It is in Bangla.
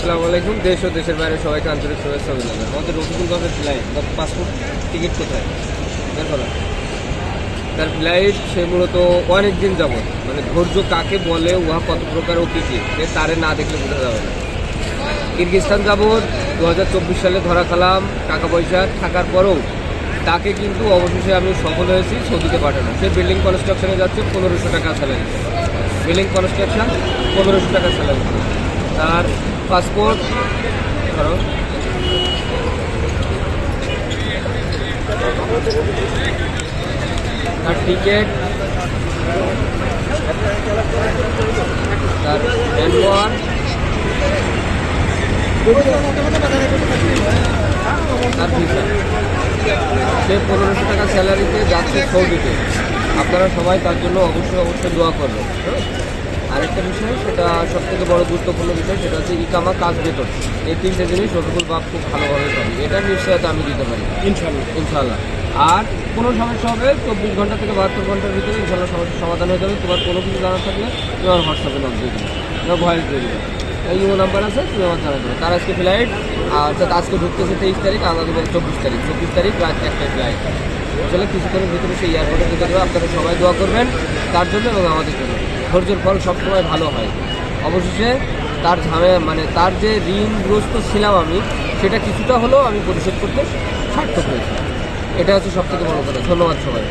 আসসালামু আলাইকুম। দেশ ও দেশের বাইরে সবাইকে আন্তরিক শুভেচ্ছা অভিনন্দন। আমাদের রফিকুল কাদের ফ্লাইট বা পাসপোর্ট টিকিট কোথায় দেখো না, তার ফ্লাইট সে মূলত অনেক দিন যাবত, মানে ধৈর্য কাকে বলে, উহা কত প্রকার ও কী কী তারে না দেখলে বোঝা যাবে না। কিরগিজস্তান যাবত 2024 সালে ধরা খেলাম, টাকা পয়সা থাকার পরেও তাকে কিন্তু অবশেষে আমি সফল হয়েছি সৌদিতে পাঠানো। সে বিল্ডিং কনস্ট্রাকশনে যাচ্ছে, 1500 টাকা স্যালারি। বিল্ডিং কনস্ট্রাকশন 1500 টাকা স্যালারি। তার পাসপোর্ট ধরো, তার টিকিট, তার হ্যান্ডওয়ার, তার ভিসা। সে 1500 টাকা স্যালারিতে যাচ্ছে সৌদিতে। আপনারা সবাই তার জন্য অবশ্যই দোয়া করবেন। আরেকটা বিষয়, সেটা সবথেকে বড় গুরুত্বপূর্ণ বিষয়, সেটা হচ্ছে ইকামা, কাজ, বেতন। এই তিনটে জিনিস রফিকুল বাপ খুব ভালোভাবে পাবে, এটার নিশ্চয়তা আমি দিতে পারি ইনশাল্লাহ। আর কোনো সমস্যা হবে 24 ঘন্টা থেকে 72 ঘন্টার ভিতরে ইনশাল্লাহ সমস্যার সমাধান হয়ে যাবে। তোমার কোনো কিছু জানার থাকলে তুমি আমার হোয়াটসঅ্যাপে নক দিয়ে দিবে, তোমার ভয়েস দিয়ে দিবে, এই ইমো নাম্বার আছে, তুমি আমার জানা দেবে। তার আজকে ফ্লাইট, অর্থাৎ আজকে ঢুকতেছে 23 তারিখ, আমাদের 24 তারিখ রাত 1টায় ফ্লাইট। আসলে কিছুক্ষণের ভিতরে সেই এয়ারপোর্টে ঢুকে দেবে। আপনারা সবাই দোয়া করবেন তার জন্য এবং আমাদের জন্য। ধৈর্যের ফল সবসময় ভালো হয়। অবশেষে তার মানে তার যে ঋণগ্রস্ত ছিলাম আমি, সেটা কিছুটা হলেও আমি পরিশোধ করতে সার্থক হয়েছি। এটা হচ্ছে সবথেকে বড় কথা। ধন্যবাদ সবাই।